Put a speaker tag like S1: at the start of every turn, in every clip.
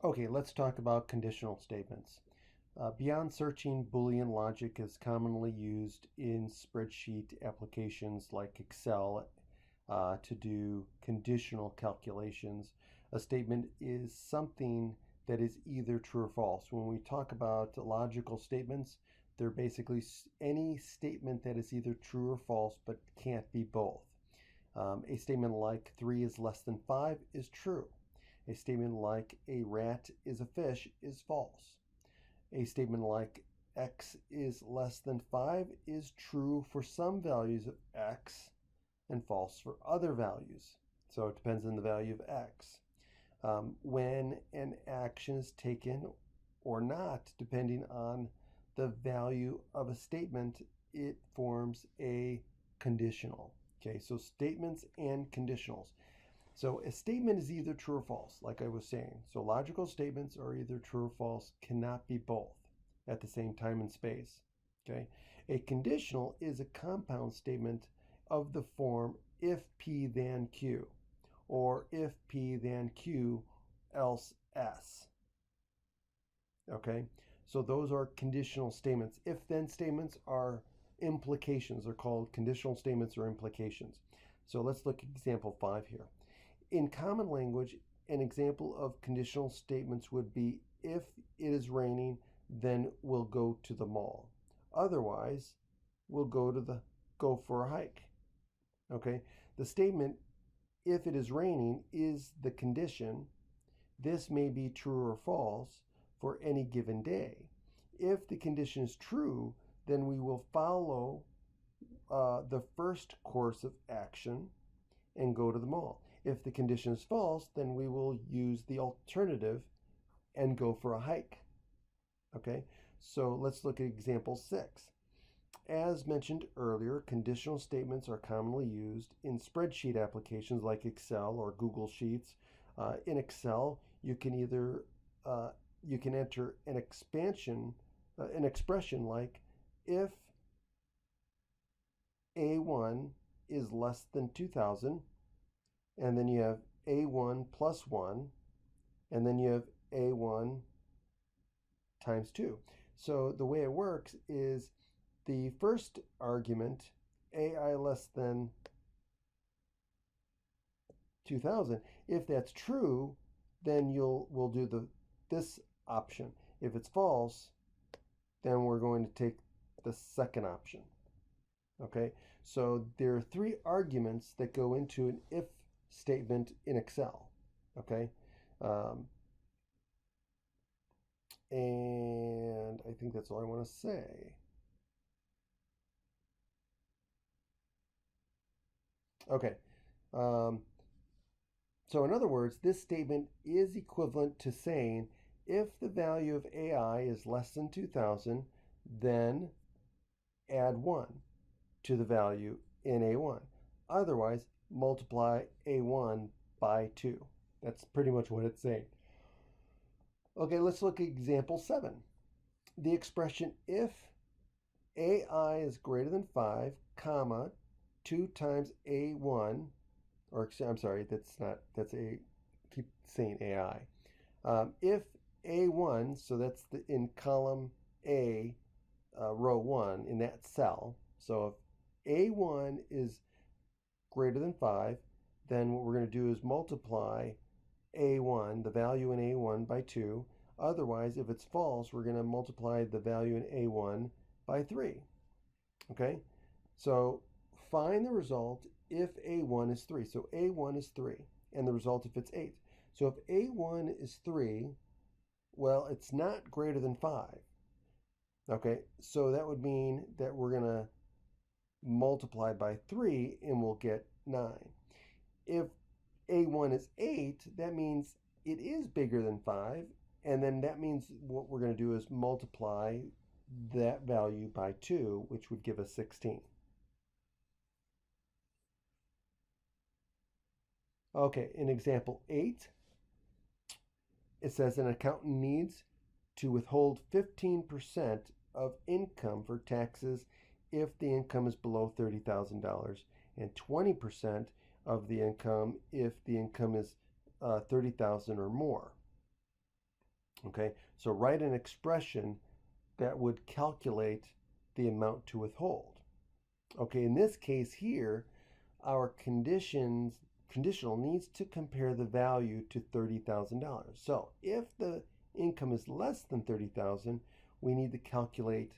S1: Okay, let's talk about conditional statements. Beyond searching, Boolean logic is commonly used in spreadsheet applications like Excel to do conditional calculations. A statement is something that is either true or false. When we talk about logical statements, they're basically any statement that is either true or false but can't be both. A statement like 3 is less than 5 is true. A statement like a rat is a fish is false. A statement like x is less than 5 is true for some values of x and false for other values. So it depends on the value of x. When an action is taken or not, depending on the value of a statement, it forms a conditional. Okay, so statements and conditionals. So a statement is either true or false, like I was saying. So logical statements are either true or false, cannot be both at the same time and space. Okay. A conditional is a compound statement of the form if P then Q, or if P then Q, else S. Okay. So those are conditional statements. If then statements are implications. They're called conditional statements or implications. So let's look at example 5 here. In common language, an example of conditional statements would be if it is raining, then we'll go to the mall. Otherwise, we'll go for a hike. Okay? The statement if it is raining is the condition. This may be true or false for any given day. If the condition is true, then we will follow the first course of action and go to the mall. If the condition is false, then we will use the alternative and go for a hike. Okay, so let's look at example 6. As mentioned earlier, conditional statements are commonly used in spreadsheet applications like Excel or Google Sheets. In Excel, you can enter an expression like if A1 is less than 2,000, and then you have A1 plus 1, and then you have A1 times 2. So the way it works is the first argument, AI less than 2,000. If that's true, then we'll do this option. If it's false, then we're going to take the second option. Okay, so there are 3 arguments that go into an if statement in Excel. Okay, and I think that's all I want to say. Okay, so in other words, this statement is equivalent to saying if the value of AI is less than 2,000, then add 1 to the value in A1. Otherwise, multiply A1 by 2. That's pretty much what it's saying. Okay, let's look at example 7. The expression if AI is greater than 5, comma, 2 times A1, or I'm sorry, that's keep saying AI. If A1, so that's in column A, row 1, in that cell. So if A1 is greater than 5, then what we're going to do is multiply A1, the value in A1 by 2. Otherwise, if it's false, we're going to multiply the value in A1 by 3. Okay? So find the result if A1 is 3. So A1 is 3, and the result if it's 8. So if A1 is 3, well, it's not greater than 5. Okay, so that would mean that we're going to multiply by 3 and we'll get 9. If A1 is 8, that means it is bigger than 5, and then that means what we're going to do is multiply that value by 2, which would give us 16. Okay, in example 8, it says an accountant needs to withhold 15% of income for taxes if the income is below $30,000 and 20% of the income if the income is $30,000 or more. Okay, so write an expression that would calculate the amount to withhold. Okay, in this case here, our conditional needs to compare the value to $30,000. So if the income is less than 30,000, we need to calculate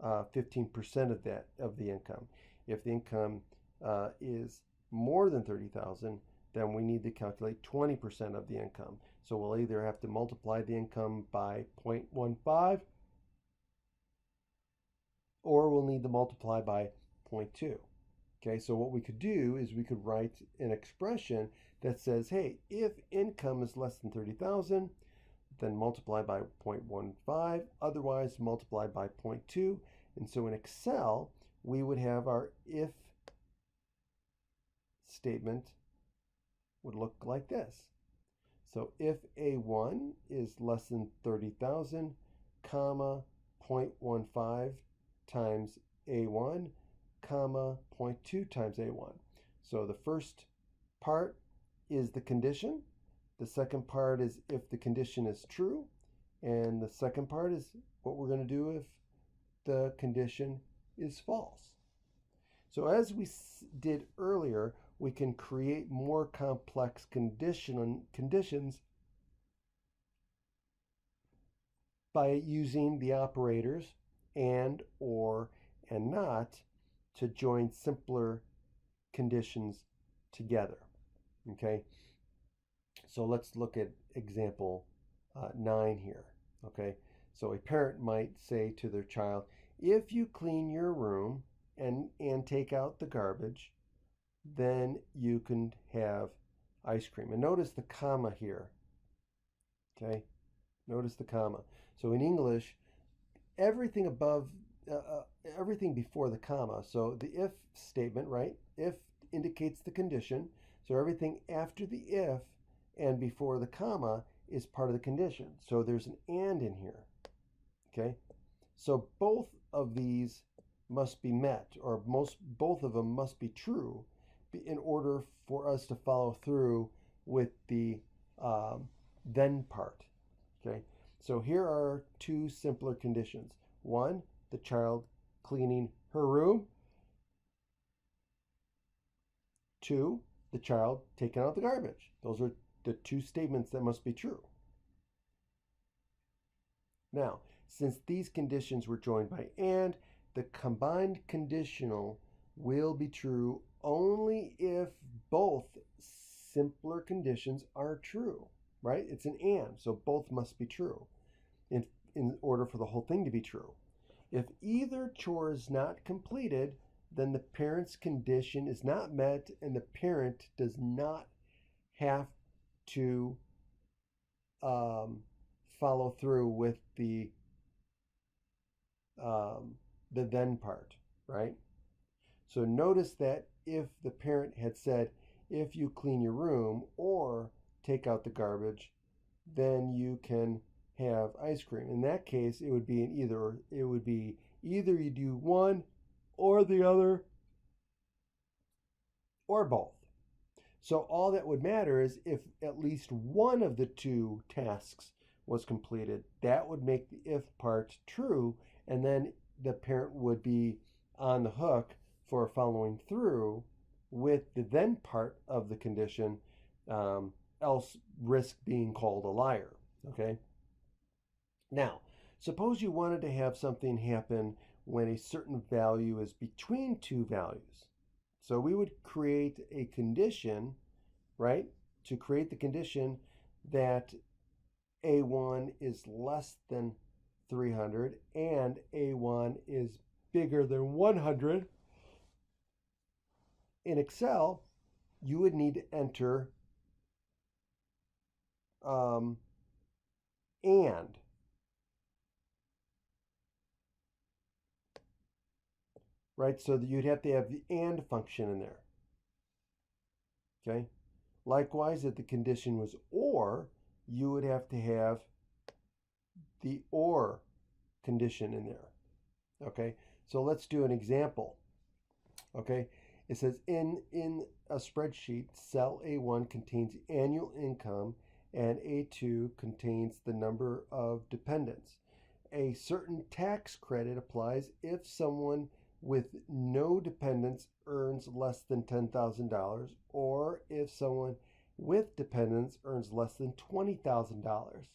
S1: 15% of the income. If the income is more than 30,000, then we need to calculate 20% of the income. So we'll either have to multiply the income by 0.15 or we'll need to multiply by 0.2. Okay, so what we could do is we could write an expression that says, hey, if income is less than 30,000, then multiply by 0.15, otherwise multiply by 0.2. And so in Excel, we would have our if statement would look like this. So if A1 is less than 30,000, comma, 0.15 times A1, comma, 0.2 times A1. So the first part is the condition. The second part is if the condition is true. And the second part is what we're going to do if the condition is false. So as we did earlier, we can create more complex conditions by using the operators and, or, and not to join simpler conditions together. Okay, so let's look at example 9 here. Okay, so a parent might say to their child, if you clean your room and take out the garbage, then you can have ice cream. And notice the comma here. Okay, notice the comma. So in English, everything above, everything before the comma. So the if statement, right? If indicates the condition. So everything after the if and before the comma is part of the condition. So there's an and in here. Okay, so both of these must be met, or both of them must be true in order for us to follow through with the then part. Okay, so here are two simpler conditions. One, the child cleaning her room. Two, the child taking out the garbage. Those are the two statements that must be true. Now, since these conditions were joined by and, the combined conditional will be true only if both simpler conditions are true, right? It's an and, so both must be true in order for the whole thing to be true. If either chore is not completed, then the parent's condition is not met and the parent does not have to follow through with the then part, right? So notice that if the parent had said, if you clean your room or take out the garbage, then you can have ice cream. In that case, it would be an either. It would be either you do one or the other or both. So all that would matter is if at least one of the two tasks was completed. That would make the if part true, and then the parent would be on the hook for following through with the then part of the condition, else risk being called a liar. Okay. Now, suppose you wanted to have something happen when a certain value is between two values. So we would create a condition, right? To create the condition that A1 is less than 300 and A1 is bigger than 100. In Excel, you would need to enter and. Right, so that you'd have to have the and function in there. Okay. Likewise, if the condition was or, you would have to have the or condition in there. Okay, so let's do an example. Okay, it says in a spreadsheet, cell A1 contains annual income and A2 contains the number of dependents. A certain tax credit applies if someone with no dependents earns less than $10,000 or if someone with dependents earns less than $20,000.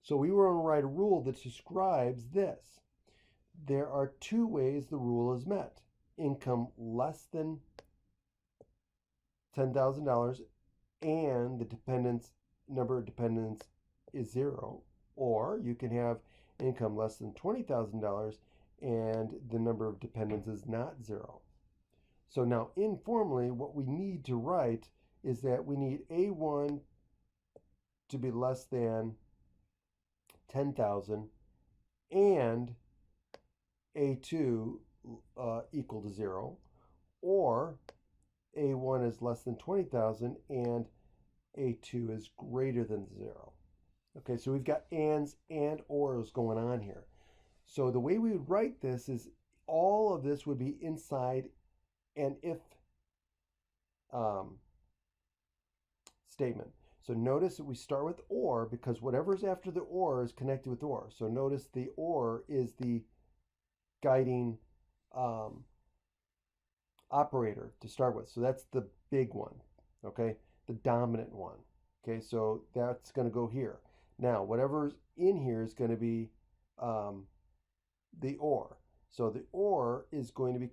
S1: So we were going to write a rule that describes this. There are two ways the rule is met. Income less than $10,000 and the dependents number of dependents is zero, or you can have income less than $20,000 and the number of dependents is not zero. So now informally what we need to write is that we need A1 to be less than 10,000 and A2 equal to zero, or A1 is less than 20,000 and A2 is greater than zero. Okay, so we've got ands and ors going on here. So the way we would write this is all of this would be inside an if statement. So notice that we start with or because whatever's after the or is connected with or. So notice the or is the guiding operator to start with. So that's the big one, okay? The dominant one. Okay, so that's going to go here. Now, whatever's in here is going to be the or. So the or is going to be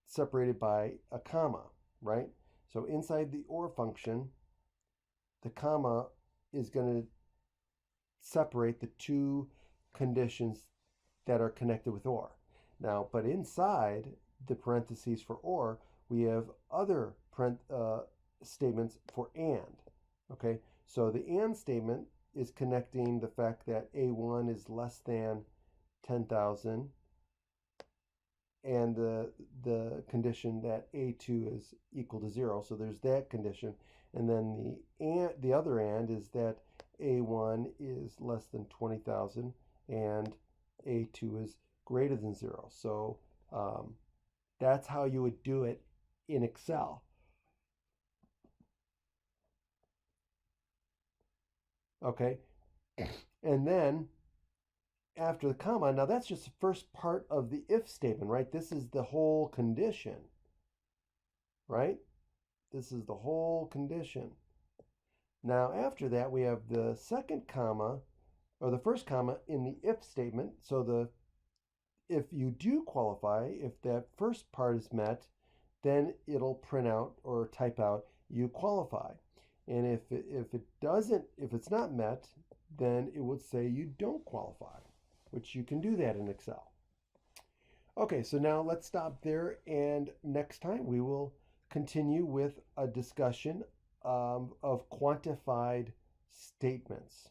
S1: separated by a comma, right? So inside the or function, the comma is going to separate the two conditions that are connected with or. Now, but inside the parentheses for or, we have other statements for and. Okay, so the and statement is connecting the fact that A1 is less than 10,000 and the condition that A2 is equal to zero. So there's that condition. And then the other and is that A1 is less than 20,000 and A2 is greater than zero. So that's how you would do it in Excel. Okay, and then after the comma, now that's just the first part of the if statement, right? This is the whole condition, right? This is the whole condition. Now after that, we have the second comma, or the first comma in the if statement. So if you do qualify, if that first part is met, then it'll print out or type out you qualify. And if it's not met, then it would say you don't qualify, which you can do that in Excel. Okay, so now let's stop there, and next time we will continue with a discussion of quantified statements.